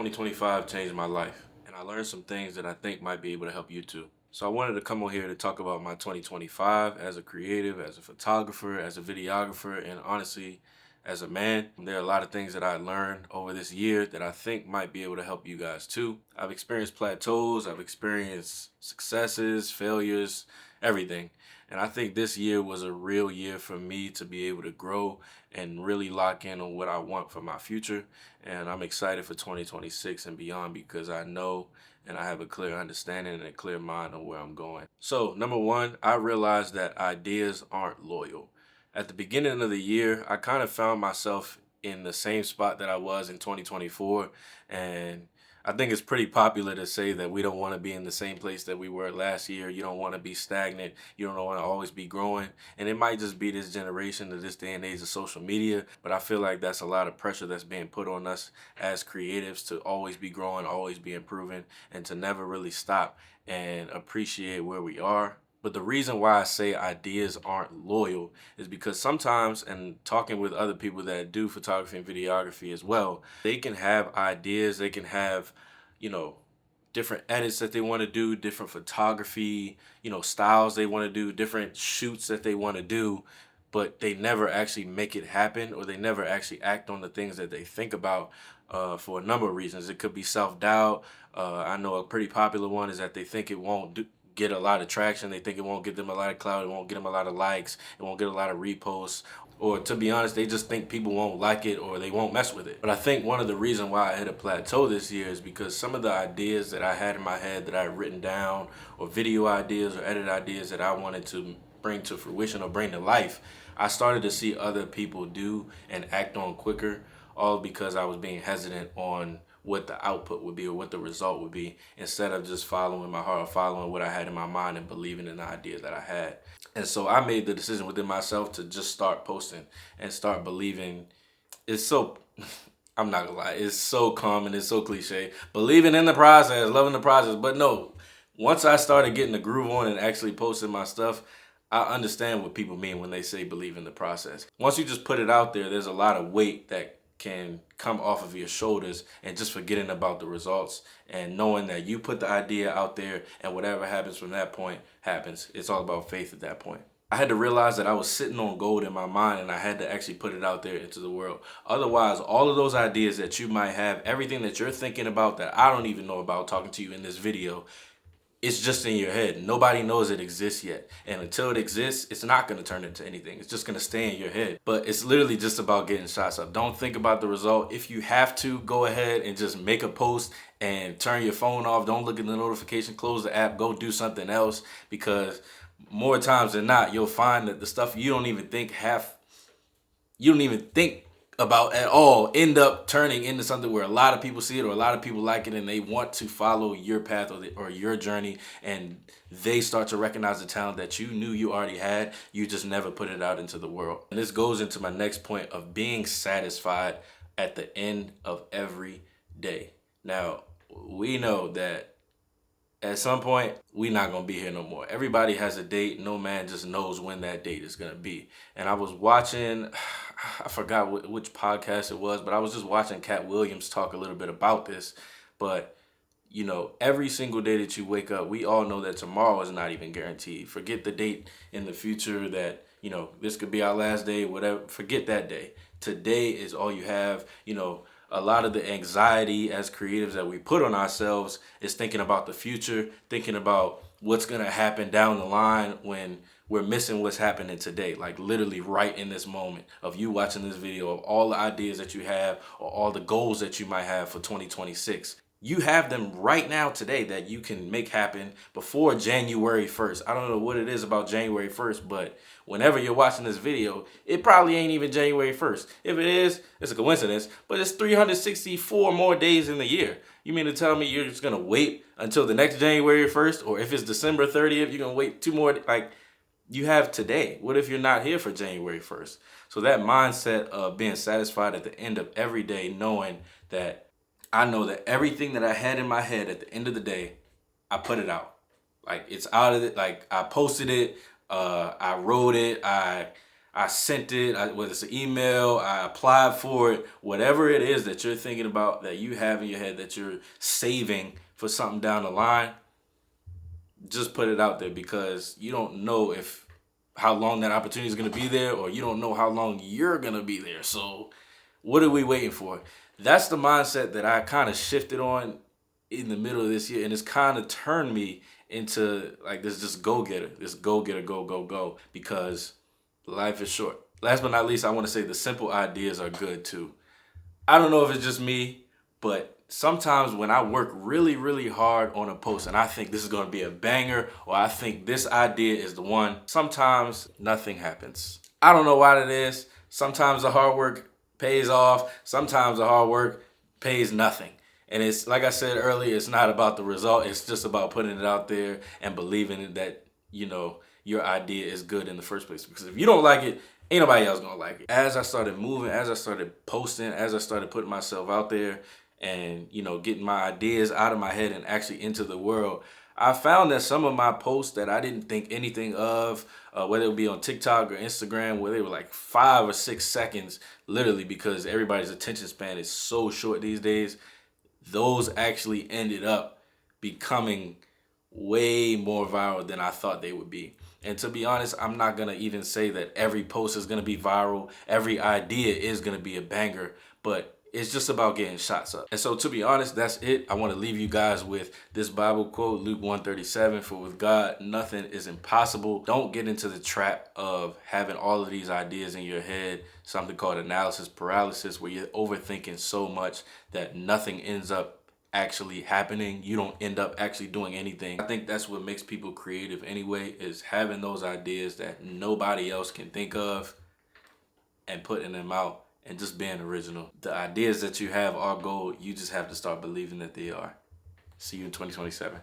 2025 changed my life, and I learned some things that I think might be able to help you too. So I wanted to come on here to talk about my 2025 as a creative, as a photographer, as a videographer, and honestly, as a man. There are a lot of things that I learned over this year that I think might be able to help you guys too. I've experienced plateaus, I've experienced successes, failures, everything. And I think this year was a real year for me to be able to grow and really lock in on what I want for my future. And I'm excited for 2026 and beyond because I know and I have a clear understanding and a clear mind on where I'm going. So, number one, I realized that ideas aren't loyal. At the beginning of the year, I kind of found myself in the same spot that I was in 2024. And I think it's pretty popular to say that we don't want to be in the same place that we were last year. You don't want to be stagnant. You don't want to always be growing. And it might just be this generation of this day and age of social media. But I feel like that's a lot of pressure that's being put on us as creatives to always be growing, always be improving, and to never really stop and appreciate where we are. But the reason why I say ideas aren't loyal is because sometimes, and talking with other people that do photography and videography as well, they can have ideas, they can have, you know, different edits that they want to do, different photography, styles they want to do, different shoots that they want to do, but they never actually make it happen or they never actually act on the things that they think about for a number of reasons. It could be self-doubt. I know a pretty popular one is that they think it won't get a lot of traction. They think it won't get them a lot of clout. It won't get them a lot of likes. It won't get a lot of reposts. Or to be honest, they just think people won't like it or they won't mess with it. But I think one of the reasons why I hit a plateau this year is because some of the ideas that I had in my head that I had written down, or video ideas or edit ideas that I wanted to bring to fruition or bring to life, I started to see other people do and act on quicker, all because I was being hesitant on what the output would be or what the result would be, instead of just following my heart, following what I had in my mind and believing in the ideas that I had. And so I made the decision within myself to just start posting and start believing. It's so, I'm not gonna lie, it's so common, it's so cliche. Believing in the process, loving the process. But no, once I started getting the groove on and actually posting my stuff, I understand what people mean when they say believe in the process. Once you just put it out there, there's a lot of weight that can come off of your shoulders, and just forgetting about the results and knowing that you put the idea out there and whatever happens from that point happens. It's all about faith at that point. I had to realize that I was sitting on gold in my mind and I had to actually put it out there into the world. Otherwise, all of those ideas that you might have, everything that you're thinking about that I don't even know about talking to you in this video, it's just in your head. Nobody knows it exists yet. And until it exists, it's not going to turn into anything. It's just going to stay in your head. But it's literally just about getting shots up. Don't think about the result. If you have to, go ahead and just make a post and turn your phone off. Don't look at the notification. Close the app. Go do something else, because more times than not, you'll find that the stuff you don't even think about at all end up turning into something where a lot of people see it or a lot of people like it and they want to follow your path or your journey, and they start to recognize the talent that you knew you already had. You just never put it out into the world. And this goes into my next point of being satisfied at the end of every day. Now, we know that at some point we not gonna be here no more. Everybody has a date. No man just knows when that date is gonna be. And I was watching, I forgot which podcast it was, but I was just watching Cat Williams talk a little bit about this. But every single day that you wake up, we all know that tomorrow is not even guaranteed. Forget the date in the future that this could be our last day, whatever. Forget that day. Today is all you have. A lot of the anxiety as creatives that we put on ourselves is thinking about the future, thinking about what's going to happen down the line when we're missing what's happening today. Like literally right in this moment of you watching this video, of all the ideas that you have or all the goals that you might have for 2026. You have them right now today that you can make happen before January 1st. I don't know what it is about January 1st, but whenever you're watching this video, it probably ain't even January 1st. If it is, it's a coincidence, but it's 364 more days in the year. You mean to tell me you're just going to wait until the next January 1st? Or if it's December 30th, you're going to wait two more? Like, you have today. What if you're not here for January 1st? So that mindset of being satisfied at the end of every day, knowing that I know that everything that I had in my head at the end of the day, I put it out. Like, it's out of it. Like, I posted it. I wrote it. I I sent it, whether it's an email, I applied for it, whatever it is that you're thinking about, that you have in your head, that you're saving for something down the line, just put it out there, because you don't know if how long that opportunity is going to be there, or you don't know how long you're going to be there. So what are we waiting for? That's the mindset that I kind of shifted on in the middle of this year, and it's kind of turned me into like this just go-getter, go, because life is short. Last but not least, I want to say the simple ideas are good too. I don't know if it's just me, but sometimes when I work really, really hard on a post and I think this is going to be a banger, or I think this idea is the one, sometimes nothing happens. I don't know why that is. Sometimes the hard work pays off. Sometimes the hard work pays nothing. And it's like I said earlier, it's not about the result. It's just about putting it out there and believing that, your idea is good in the first place. Because if you don't like it, ain't nobody else gonna like it. As I started moving, as I started posting, as I started putting myself out there and, getting my ideas out of my head and actually into the world, I found that some of my posts that I didn't think anything of, whether it would be on TikTok or Instagram, where they were like 5 or 6 seconds, literally, because everybody's attention span is so short these days, those actually ended up becoming way more viral than I thought they would be. And to be honest, I'm not going to even say that every post is going to be viral. Every idea is going to be a banger, but it's just about getting shots up. And so to be honest, that's it. I want to leave you guys with this Bible quote, Luke 1:37, for with God, nothing is impossible. Don't get into the trap of having all of these ideas in your head, something called analysis paralysis, where you're overthinking so much that nothing ends up actually happening. You don't end up actually doing anything. I think that's what makes people creative anyway, is having those ideas that nobody else can think of and putting them out and just being original. The ideas that you have are gold. You just have to start believing that they are. See you in 2027.